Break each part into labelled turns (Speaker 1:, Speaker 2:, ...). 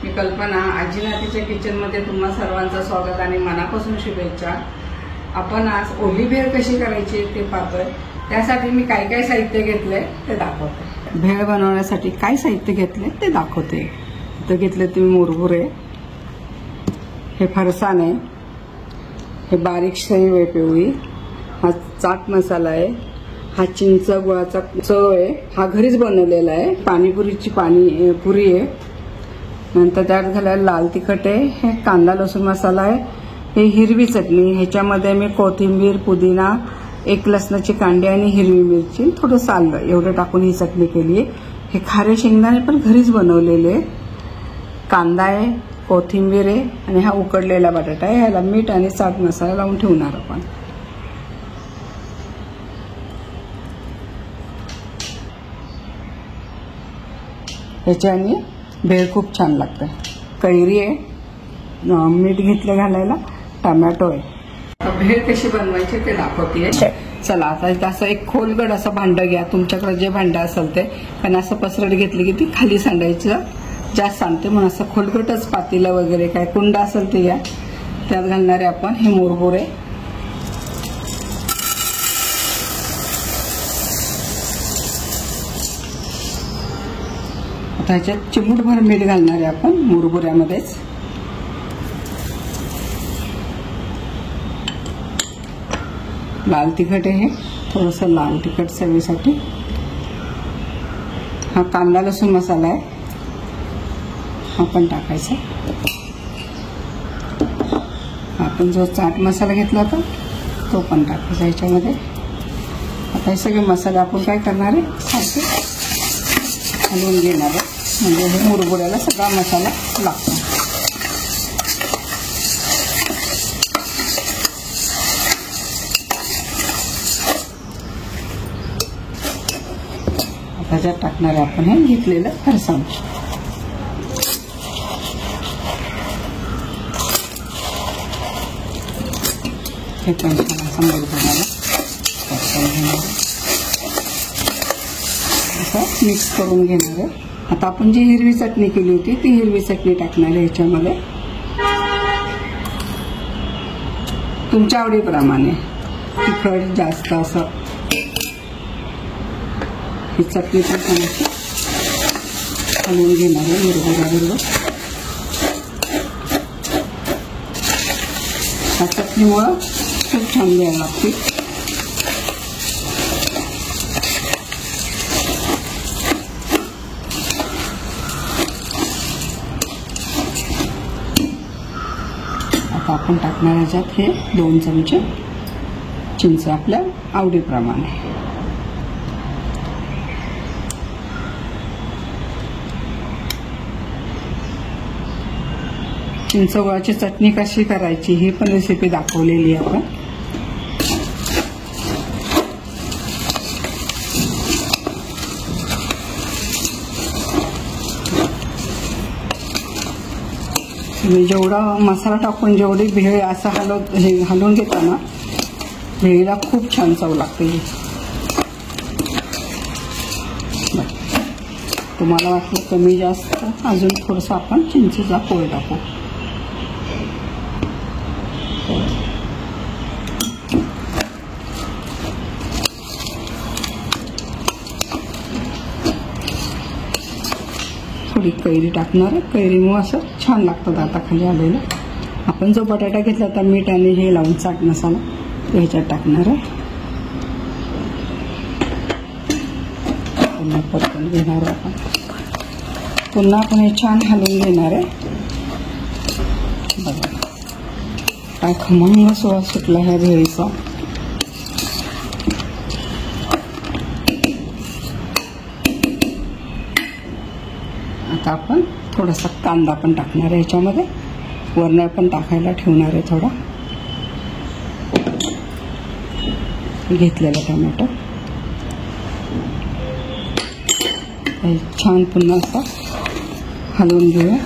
Speaker 1: मी कल्पना आजीनातीच्या किचनमध्ये तुम्हा सर्वांचं स्वागत आणि मनापासून शुभेच्छा। आपण आज ओली भेळ कशी करायची ते पाहतोय। त्यासाठी मी काय काय साहित्य घेतले ते दाखवते। भेळ बनवण्यासाठी काय साहित्य घेतले ते दाखवते। इथं घेतले तुम्ही मुरमुरे, हे फरसाण, हे बारीक शेव आहे पिवळी, हा चाट मसाला आहे, हा चिंच गुळाचा चव आहे, हा घरीच बनवलेला आहे, पाणीपुरीची पुरी आहे, नंतर त्यात घालायला लाल तिखट आहे, हे कांदा लसूण मसाला आहे, हे हिरवी चटणी, ह्याच्यामध्ये मी कोथिंबीर, पुदिना, एक लसणाची कांडी आणि हिरवी मिरची, थोडंसं आलं एवढं टाकून ही चटणी केली आहे। हे खारे शेंगदाणे पण घरीच बनवलेले, कांदा आहे, कोथिंबीर आहे आणि हा उकडलेला बटाटा आहे। ह्याला मीठ आणि चाट मसाला लावून ठेवणार आपण। ह्याच्याने भेळ खूप छान लागते। कैरी आहे, मीठ घेतलं घालायला, टोमॅटो आहे। भेळ कशी बनवायची ते दाखवते। चला आता असं एक खोलगड असं भांड घ्या, तुमच्याकडे जे भांड असेल ते, पण असं पसरट घेतली की ती खाली सांडायचं, जास्त सांडते म्हणून असं खोलगटच पातेलं वगैरे काय कुंड असेल ते घ्या। त्यात घालणारे आपण हे मुरमुरे, ह्याच्यात चिमूटभर मीठ घालणार आहे आपण मुरमुऱ्यामध्येच। लाल तिखट आहे, थोडंसं लाल तिखट चवीसाठी। हा कांदा लसूण मसाला आहे, हा पण टाकायचा। आपण जो चाट मसाला घेतला होता तो पण टाकायचा ह्याच्यामध्ये। आता हे सगळे मसाले आपण काय करणार आहे, सारखे हलवून घेणार आहे, म्हणजे हे मुरमुऱ्याला सगळा मसाला लागतो। त्याच्यात टाकणार आहे आपण हे घेतलेलं फरसाण। हे पण छान असं मुरमुऱ्याला असं मिक्स करून घेणार आहे। आता आपण जी हिरवी चटणी केली होती ती हिरवी चटणी टाकणार आहे ह्याच्यामध्ये, तुमच्या आवडीप्रमाणे तिखट जास्त असं। ही चटणी पण छान हलवून घेणार आहे मुरमुऱ्याबरोबर। ह्या चटणीमुळं खूप छान भेळ लागते। आता आपण टाकणार ह्याच्यात हे 2 चमचे चिंच आपल्या आवडीप्रमाणे। चिंच गुळाची चटणी कशी करायची ही पण रेसिपी दाखवलेली आहे आपण। जेवढा मसाला टाकून जेवढी भेळ असं हलवून घेताना भेळीला खूप छान चव लागते। तुम्हाला वाटलं कमी जास्त अजून थोडंसं आपण चिंचेचा पोळ टाकू। थोडी कैरी टाकणार आहे, कैरीमुळे असं छान लागतं दाताखाली आलेलं। आपण जो बटाटा घेतला होता मीठ आणि हे लावून चाट मसाला तो ह्याच्यात टाकणार आहे। पुन्हा परतून घेणार आहे आपण, पुन्हा आपण हे छान हलवून घेणार आहे। बघा काय खमंग सुवास सुटला ह्या भेळीचा। आता आपण थोडासा कांदा पण टाकणार आहे ह्याच्यामध्ये, वरनं पण टाकायला ठेवणार आहे थोडा। घेतलेला टोमॅटो छान पुन्हा असं हलवून घेऊया।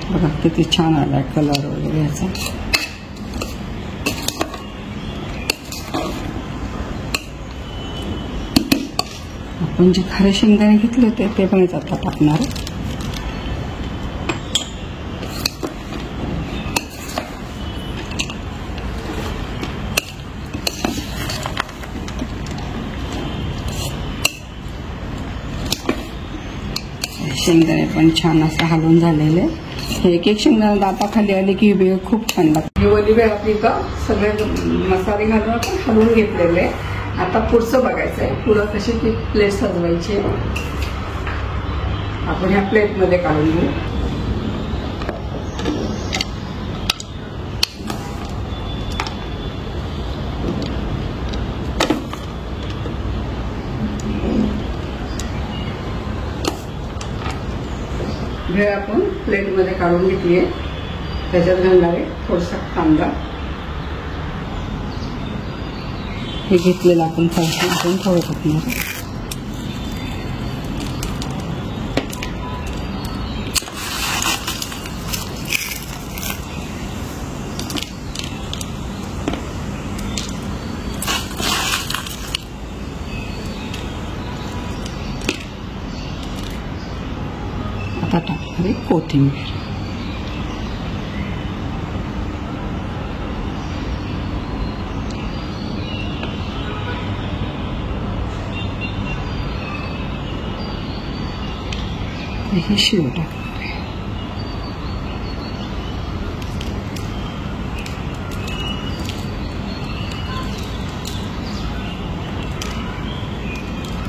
Speaker 1: बघा किती छान आलाय कलर वगैरे याचा। आपण जे खारे शेंगदाणे घेतले होते ते पण आता टाकणार. शेंगदाणे पण छान असं हलवून झालेले. हे एक शेंगदाणे दाताखाली आले की भेळ खूप छान लागते. ही ओली भेळ आपली इथं सगळे मसाले घालून आपण हलवून घेतलेले. आता पुढचं बघायचं आहे, पुढं कशी ती प्लेट सजवायची. आपण ह्या प्लेटमध्ये काढून घेऊ. भेळ आपण प्लेटमध्ये काढून घेतली आहे. त्याच्यात घालणार आहे थोडासा कांदा. हे घेतलेलं आपण थोडं टाकणार. आता टाकणार आहे कोथिंबीर. हे शिव टाकणार आहे.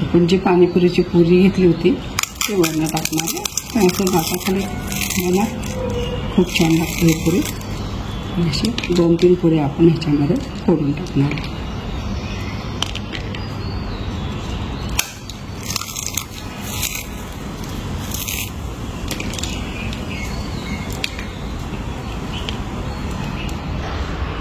Speaker 1: आपण जी पाणीपुरीची पुरी घेतली होती ते वरण टाकणार आहे. असं भाताखाली मला खूप छान लागते ही पुरी. अशी 2-3 पुऱ्या आपण ह्याच्यामध्ये फोडून टाकणार.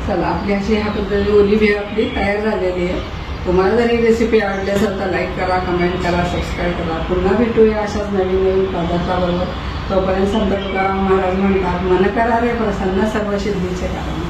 Speaker 1: चला, आपली अशी ह्या पद्धतीने ओली भेळ आपली तयार झालेली आहे. तुम्हाला जर ही रेसिपी आवडली असेल तर लाईक करा, कमेंट करा, सबस्क्राईब करा. पुन्हा भेटूया अशाच नवीन पदार्थाबरोबर. तोपर्यंत संत तुकाराम महाराज म्हणतात, मन करा रे प्रसन्न सर्व सिद्धीचे कारण.